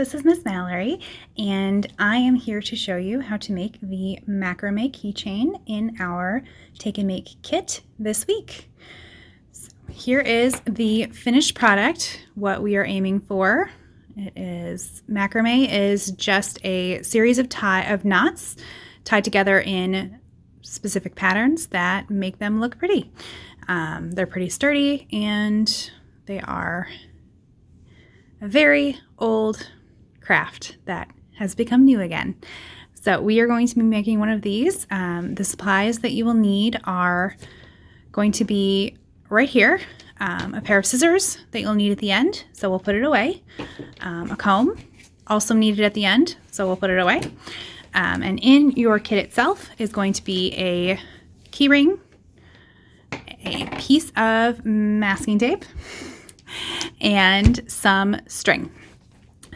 this is Miss Mallory, and I am here to show you how to make the macrame keychain in our Take and Make kit this week. So here is the finished product, what we are aiming for. It is macrame is just a series of knots tied together in specific patterns that make them look pretty. They're pretty sturdy and they are a very old craft that has become new again. So we are going to be making one of these. The supplies that you will need are going to be right here, a pair of scissors that you'll need at the end, so we'll put it away, a comb, also needed at the end, so we'll put it away. And in your kit itself is going to be a key ring, a piece of masking tape, and some string.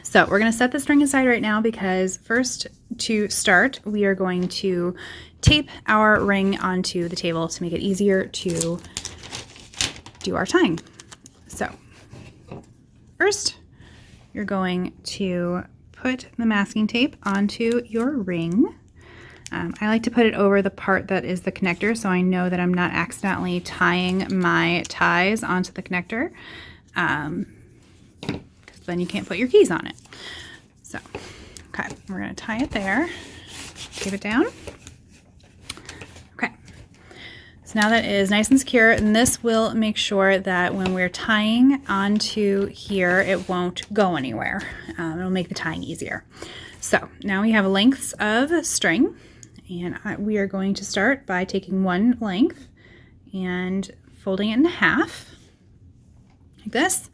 So we're going to set the string aside right now because first, to start, we are going to tape our ring onto the table to make it easier to do our tying. So first, you're going to put the masking tape onto your ring. I like to put it over the part that is the connector so I know that I'm not accidentally tying my ties onto the connector. Because then you can't put your keys on it. So, okay, we're going to tie it there. Keep it down. Okay, so now that it is nice and secure, and this will make sure that when we're tying onto here, it won't go anywhere. It'll make the tying easier. So now we have lengths of string, and we are going to start by taking one length and folding it in half, like this.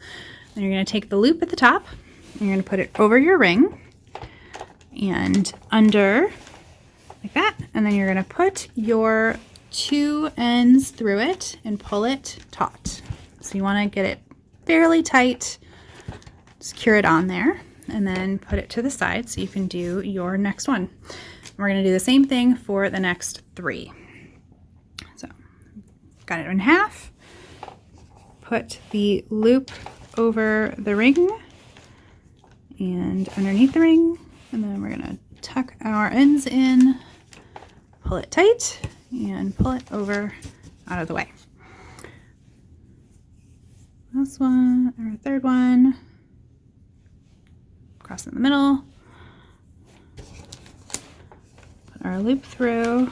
Then you're going to take the loop at the top, and you're going to put it over your ring and under, like that, and then you're going to put your two ends through it and pull it taut. So you want to get it fairly tight, secure it on there, and then put it to the side so you can do your next one. We're going to do the same thing for the next three. So got it in half, put the loop over the ring and underneath the ring, and then we're going to tuck our ends in, pull it tight, and pull it over out of the way. Last one, or third one, cross in the middle, put our loop through,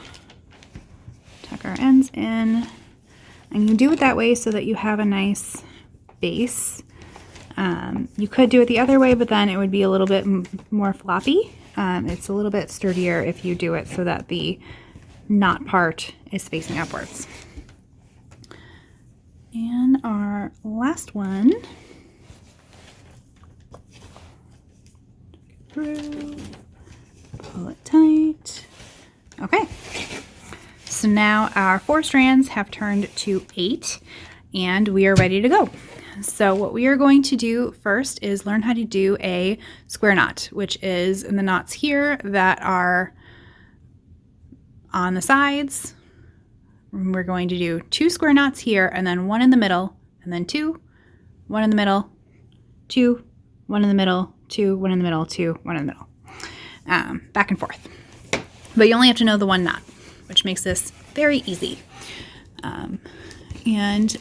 tuck our ends in, and you do it that way so that you have a nice base. You could do it the other way, but then it would be a little bit more floppy. It's a little bit sturdier if you do it so that the knot part is facing upwards. And our last one, through, pull it tight. Okay, so now our 4 strands have turned to 8 and we are ready to go. So what we are going to do first is learn how to do a square knot, which is in the knots here that are on the sides. We're going to do 2 square knots here and then 1 in the middle, and then 2, 1 in the middle, 2, 1 in the middle, 2, 1 in the middle, 2, 1 in the middle, back and forth. But you only have to know the 1 knot, which makes this very easy. And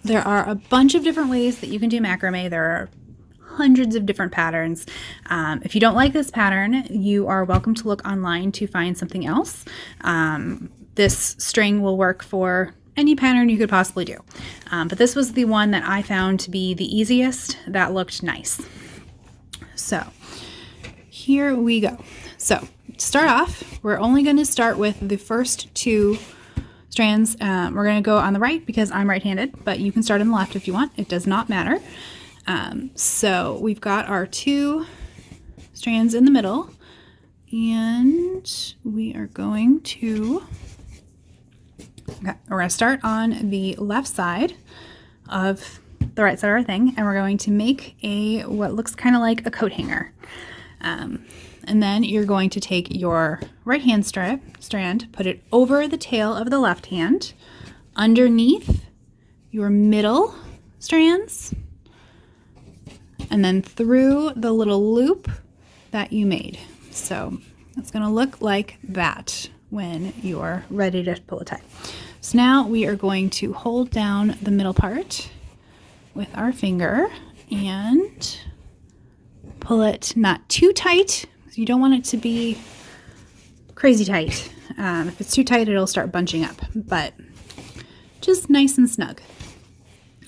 there are a bunch of different ways that you can do macrame. There are hundreds of different patterns. If you don't like this pattern, you are welcome to look online to find something else. This string will work for any pattern you could possibly do. But this was the one that I found to be the easiest that looked nice. So here we go. So to start off, we're only going to start with the first 2 strands. We're going to go on the right because I'm right-handed, but you can start on the left if you want. It does not matter. So we've got our 2 strands in the middle, and we are going to, we're going to start on the left side of the right side of our thing, and we're going to make what looks kind of like a coat hanger. And then you're going to take your right hand strand, put it over the tail of the left hand, underneath your middle strands, and then through the little loop that you made. So it's going to look like that when you're ready to pull it tight. So now we are going to hold down the middle part with our finger and pull it not too tight. You don't want it to be crazy tight. If it's too tight, it'll start bunching up, but just nice and snug.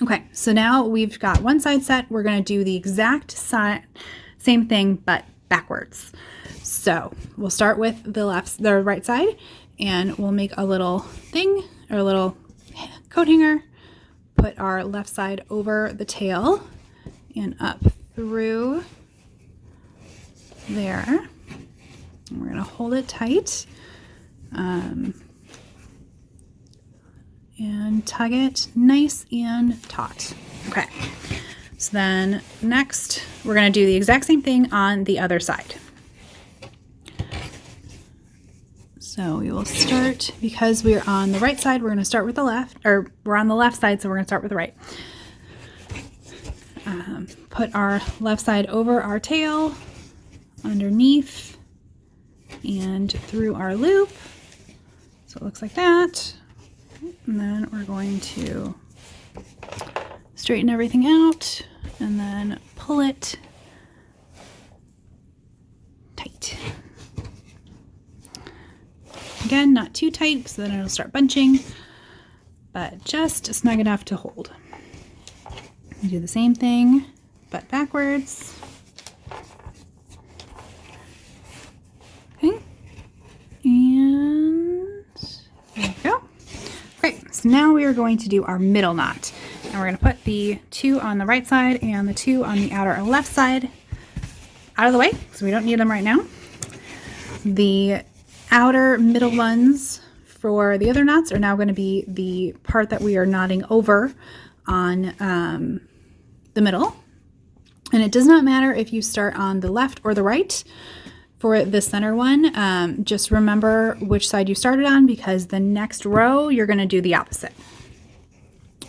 Okay, so now we've got one side set. We're going to do the exact same thing, but backwards. So we'll start with the right side, and we'll make a little thing or a little coat hanger. Put our left side over the tail and up through there. And we're going to hold it tight. And tug it nice and taut. Okay, so then next we're going to do the exact same thing on the other side. So we will start, because we're on the right side, we're going to start with the left, or we're on the left side, so we're going to start with the right. Put our left side over our tail, underneath, and through our loop. So it looks like that. And then we're going to straighten everything out and then pull it tight. Again, not too tight because then it'll start bunching, but just snug enough to hold. You do the same thing, but backwards. Okay. And there we go. Great, so now we are going to do our middle knot. And we're going to put the two on the right side and the two on the outer left side out of the way, so we don't need them right now. The outer middle ones for the other knots are now going to be the part that we are knotting over on the middle. And it does not matter if you start on the left or the right. For the center one, just remember which side you started on, because the next row you're going to do the opposite.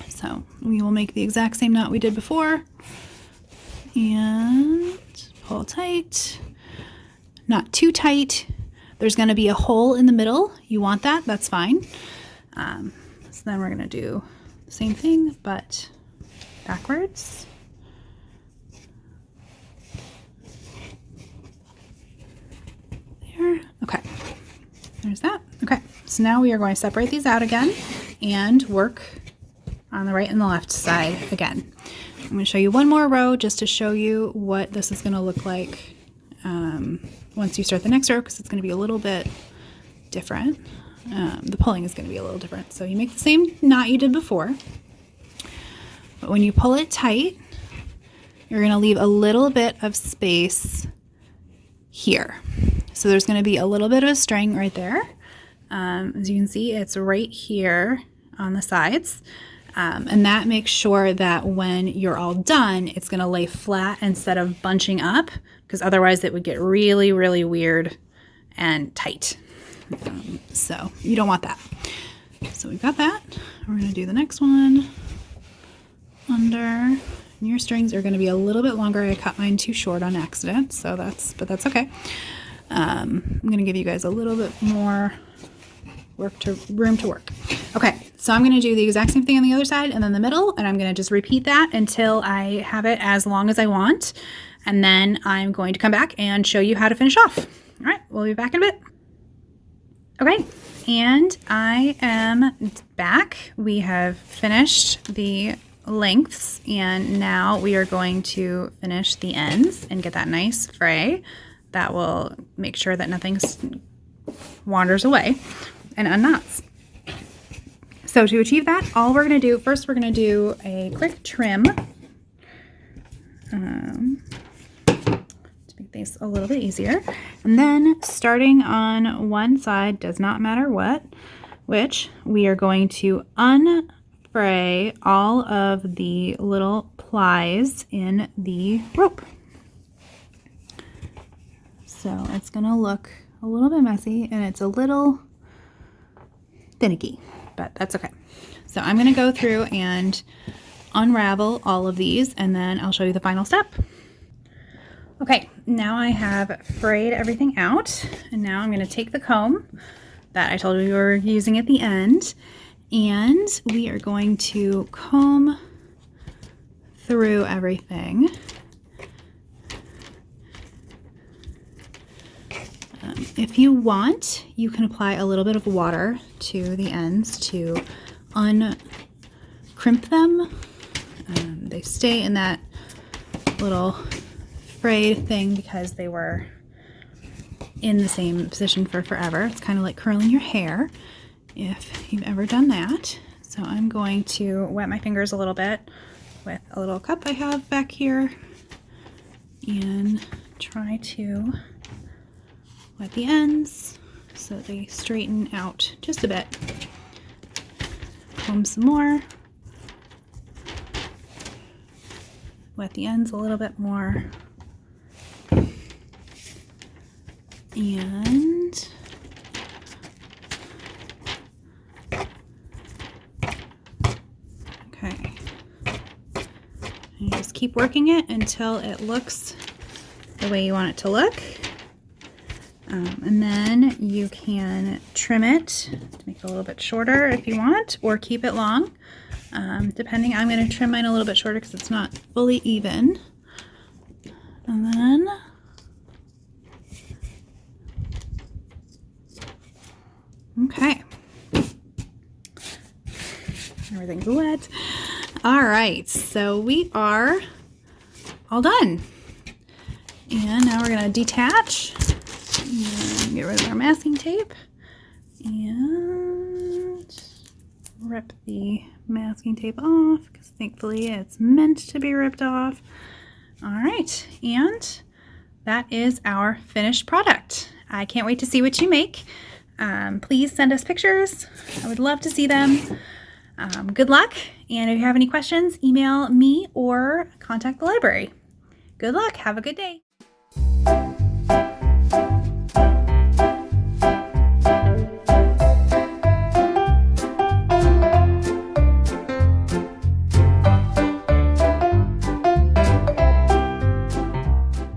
So we will make the exact same knot we did before and pull tight, not too tight. There's going to be a hole in the middle. You want that, that's fine. So then we're going to do the same thing, but backwards. Okay, there's that. Okay, so now we are going to separate these out again and work on the right and the left side again. I'm going to show you one more row just to show you what this is going to look like once you start the next row, because it's going to be a little bit different. The pulling is going to be a little different. So you make the same knot you did before, but when you pull it tight, you're going to leave a little bit of space here. So there's going to be a little bit of a string right there. As you can see, it's right here on the sides. And that makes sure that when you're all done, it's going to lay flat instead of bunching up, because otherwise it would get really, really weird and tight. So you don't want that. So we've got that. We're going to do the next one under. Your strings are going to be a little bit longer. I cut mine too short on accident, so but that's okay. I'm going to give you guys a little bit more room to work. Okay, so I'm going to do the exact same thing on the other side and then the middle, and I'm going to just repeat that until I have it as long as I want, and then I'm going to come back and show you how to finish off. All right, we'll be back in a bit. Okay, and I am back. We have finished the lengths, and now we are going to finish the ends and get that nice fray. That will make sure that nothing wanders away and unknots. So to achieve that, all we're going to do, first we're going to do a quick trim to make things a little bit easier. And then starting on one side, does not matter which, we are going to unfray all of the little plies in the rope. So it's going to look a little bit messy and it's a little finicky, but that's okay. So I'm going to go through and unravel all of these, and then I'll show you the final step. Okay, now I have frayed everything out, and now I'm going to take the comb that I told you we were using at the end, and we are going to comb through everything. If you want, you can apply a little bit of water to the ends to uncrimp them. They stay in that little frayed thing because they were in the same position for forever. It's kind of like curling your hair if you've ever done that. So I'm going to wet my fingers a little bit with a little cup I have back here and try to wet the ends so they straighten out just a bit. Comb some more. Wet the ends a little bit more. And okay, and just keep working it until it looks the way you want it to look. And then you can trim it to make it a little bit shorter if you want, or keep it long. Depending, I'm going to trim mine a little bit shorter because it's not fully even. And then okay, everything's wet. All right, so we are all done. And now we're going to detach and get rid of our masking tape and rip the masking tape off because thankfully it's meant to be ripped off. All right, and that is our finished product. I can't wait to see what you make. Please send us pictures. I would love to see them. Good luck, and if you have any questions, email me or contact the library. Good luck. Have a good day.